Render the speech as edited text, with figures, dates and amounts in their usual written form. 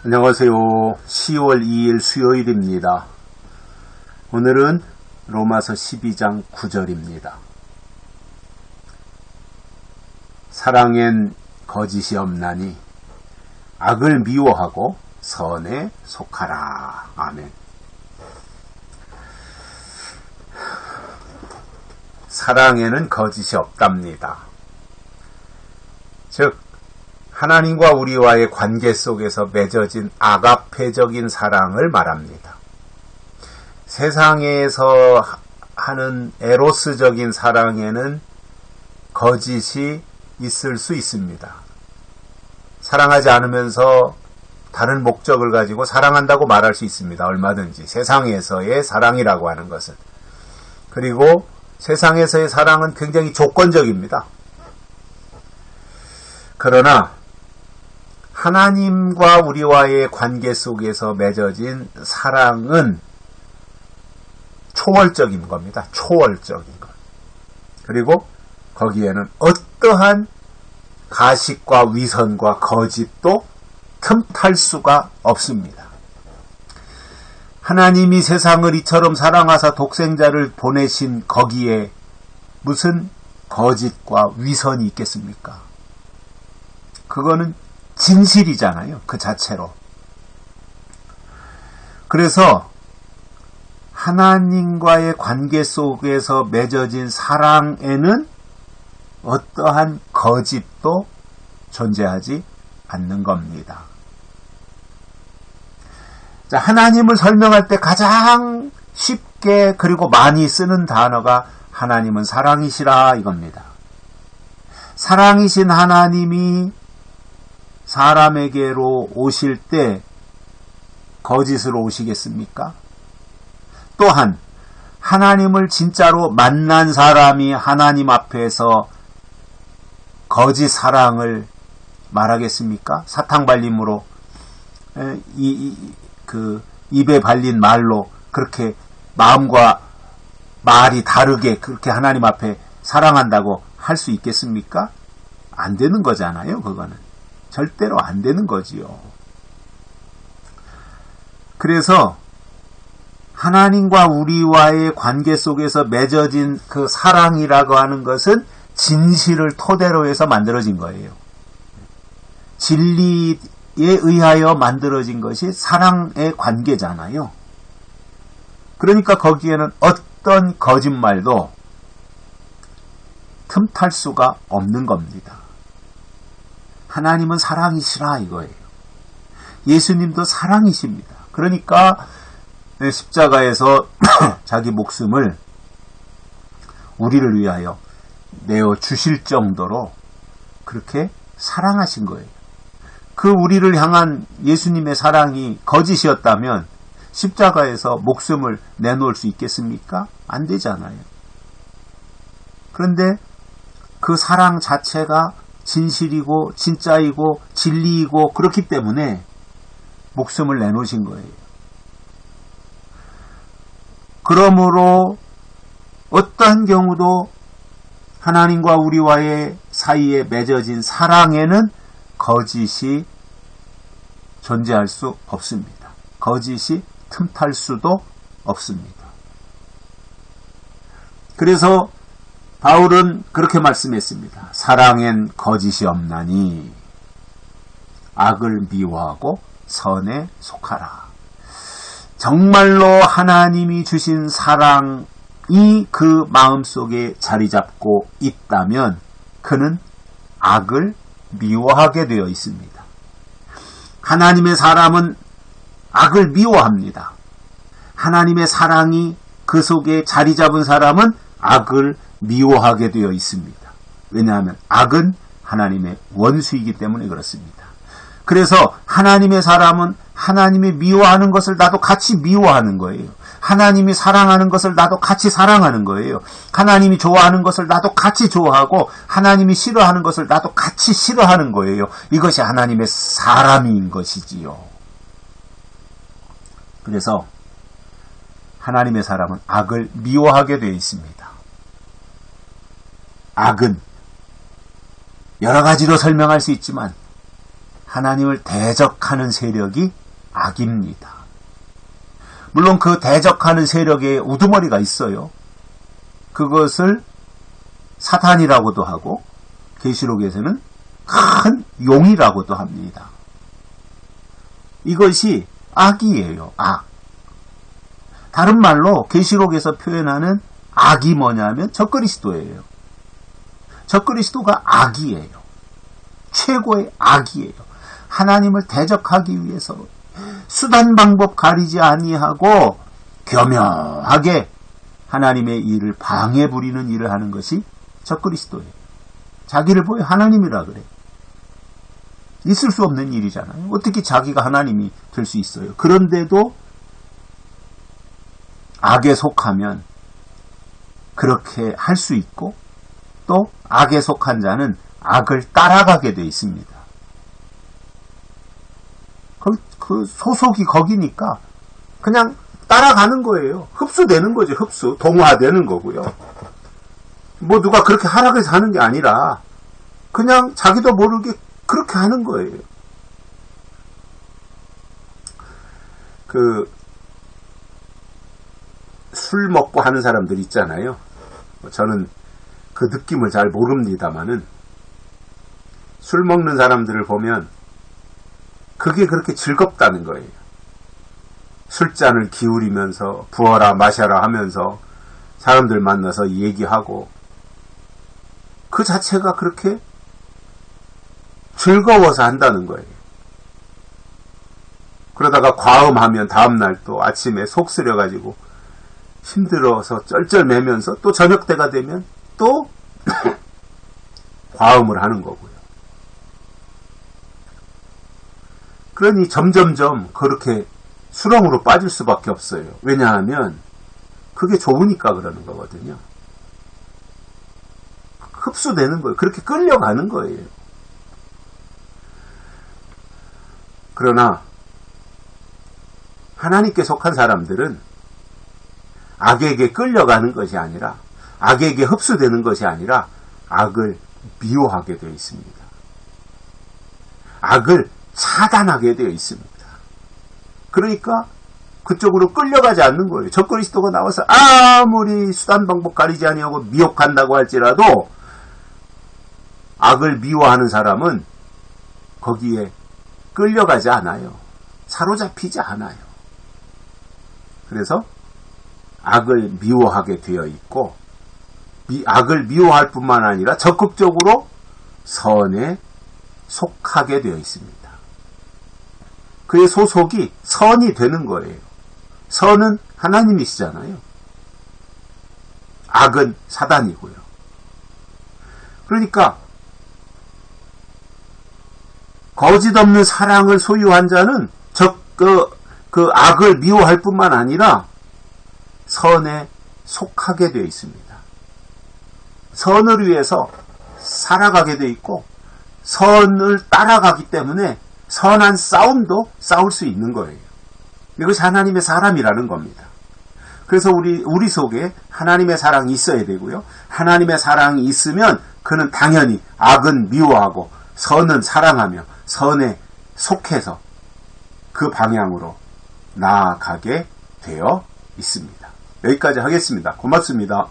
안녕하세요. 10월 2일 수요일입니다. 오늘은 로마서 12장 9절입니다. 사랑엔 거짓이 없나니 악을 미워하고 선에 속하라. 아멘. 사랑에는 거짓이 없답니다. 즉 하나님과 우리와의 관계 속에서 맺어진 아가페적인 사랑을 말합니다. 세상에서 하는 에로스적인 사랑에는 거짓이 있을 수 있습니다. 사랑하지 않으면서 다른 목적을 가지고 사랑한다고 말할 수 있습니다. 얼마든지. 세상에서의 사랑이라고 하는 것은. 그리고 세상에서의 사랑은 굉장히 조건적입니다. 그러나 하나님과 우리와의 관계 속에서 맺어진 사랑은 초월적인 겁니다. 초월적인 것. 그리고 거기에는 어떠한 가식과 위선과 거짓도 틈탈 수가 없습니다. 하나님이 세상을 이처럼 사랑하사 독생자를 보내신 거기에 무슨 거짓과 위선이 있겠습니까? 그거는 진실이잖아요. 그 자체로. 그래서 하나님과의 관계 속에서 맺어진 사랑에는 어떠한 거짓도 존재하지 않는 겁니다. 자, 하나님을 설명할 때 가장 쉽게 그리고 많이 쓰는 단어가 하나님은 사랑이시라 이겁니다. 사랑이신 하나님이 사람에게로 오실 때 거짓으로 오시겠습니까? 또한 하나님을 진짜로 만난 사람이 하나님 앞에서 거짓 사랑을 말하겠습니까? 사탕 발림으로 입에 발린 말로 그렇게 마음과 말이 다르게 그렇게 하나님 앞에 사랑한다고 할 수 있겠습니까? 안 되는 거잖아요. 그거는. 절대로 안 되는 거지요. 그래서 하나님과 우리와의 관계 속에서 맺어진 그 사랑이라고 하는 것은 진실을 토대로 해서 만들어진 거예요. 진리에 의하여 만들어진 것이 사랑의 관계잖아요. 그러니까 거기에는 어떤 거짓말도 틈탈 수가 없는 겁니다. 하나님은 사랑이시라 이거예요. 예수님도 사랑이십니다. 그러니까 십자가에서 자기 목숨을 우리를 위하여 내어 주실 정도로 그렇게 사랑하신 거예요. 그 우리를 향한 예수님의 사랑이 거짓이었다면 십자가에서 목숨을 내놓을 수 있겠습니까? 안 되잖아요. 그런데 그 사랑 자체가 진실이고 진짜이고 진리이고 그렇기 때문에 목숨을 내놓으신 거예요. 그러므로 어떠한 경우도 하나님과 우리와의 사이에 맺어진 사랑에는 거짓이 존재할 수 없습니다. 거짓이 틈탈 수도 없습니다. 그래서 바울은 그렇게 말씀했습니다. 사랑엔 거짓이 없나니 악을 미워하고 선에 속하라. 정말로 하나님이 주신 사랑이 그 마음속에 자리 잡고 있다면 그는 악을 미워하게 되어 있습니다. 하나님의 사람은 악을 미워합니다. 하나님의 사랑이 그 속에 자리 잡은 사람은 악을 미워하게 되어 있습니다. 왜냐하면 악은 하나님의 원수이기 때문에 그렇습니다. 그래서 하나님의 사람은 하나님이 미워하는 것을 나도 같이 미워하는 거예요. 하나님이 사랑하는 것을 나도 같이 사랑하는 거예요. 하나님이 좋아하는 것을 나도 같이 좋아하고 하나님이 싫어하는 것을 나도 같이 싫어하는 거예요. 이것이 하나님의 사람인 것이지요. 그래서 하나님의 사람은 악을 미워하게 되어 있습니다. 악은 여러 가지로 설명할 수 있지만 하나님을 대적하는 세력이 악입니다. 물론 그 대적하는 세력에 우두머리가 있어요. 그것을 사탄이라고도 하고 계시록에서는 큰 용이라고도 합니다. 이것이 악이에요. 악. 다른 말로 계시록에서 표현하는 악이 뭐냐면 적그리스도예요. 적그리스도가 악이에요. 최고의 악이에요. 하나님을 대적하기 위해서 수단 방법 가리지 아니하고 교묘하게 하나님의 일을 방해 부리는 일을 하는 것이 적그리스도예요. 자기를 보여 하나님이라 그래. 있을 수 없는 일이잖아요. 어떻게 자기가 하나님이 될 수 있어요. 그런데도 악에 속하면 그렇게 할 수 있고 또 악에 속한 자는 악을 따라가게 돼 있습니다. 그 소속이 거기니까 그냥 따라가는 거예요. 흡수되는 거죠. 흡수. 동화되는 거고요. 뭐 누가 그렇게 하락해서 하는 게 아니라 그냥 자기도 모르게 그렇게 하는 거예요. 술 먹고 하는 사람들 있잖아요. 저는 그 느낌을 잘 모릅니다만은 술 먹는 사람들을 보면 그게 그렇게 즐겁다는 거예요. 술잔을 기울이면서 부어라 마셔라 하면서 사람들 만나서 얘기하고 그 자체가 그렇게 즐거워서 한다는 거예요. 그러다가 과음하면 다음날 또 아침에 속 쓰려가지고 힘들어서 쩔쩔매면서 또 저녁 때가 되면 또 과음을 하는 거고요. 그러니 점점점 그렇게 수렁으로 빠질 수밖에 없어요. 왜냐하면 그게 좋으니까 그러는 거거든요. 흡수되는 거예요. 그렇게 끌려가는 거예요. 그러나 하나님께 속한 사람들은 악에게 끌려가는 것이 아니라 악에게 흡수되는 것이 아니라 악을 미워하게 되어 있습니다. 악을 차단하게 되어 있습니다. 그러니까 그쪽으로 끌려가지 않는 거예요. 적그리스도가 나와서 아무리 수단 방법 가리지 아니하고 미혹한다고 할지라도 악을 미워하는 사람은 거기에 끌려가지 않아요. 사로잡히지 않아요. 그래서 악을 미워하게 되어 있고 악을 미워할 뿐만 아니라 적극적으로 선에 속하게 되어 있습니다. 그의 소속이 선이 되는 거예요. 선은 하나님이시잖아요. 악은 사단이고요. 그러니까 거짓 없는 사랑을 소유한 자는 그 악을 미워할 뿐만 아니라 선에 속하게 되어 있습니다. 선을 위해서 살아가게 되어 있고 선을 따라가기 때문에 선한 싸움도 싸울 수 있는 거예요. 이것이 하나님의 사람이라는 겁니다. 그래서 우리 속에 하나님의 사랑이 있어야 되고요. 하나님의 사랑이 있으면 그는 당연히 악은 미워하고 선은 사랑하며 선에 속해서 그 방향으로 나아가게 되어 있습니다. 여기까지 하겠습니다. 고맙습니다.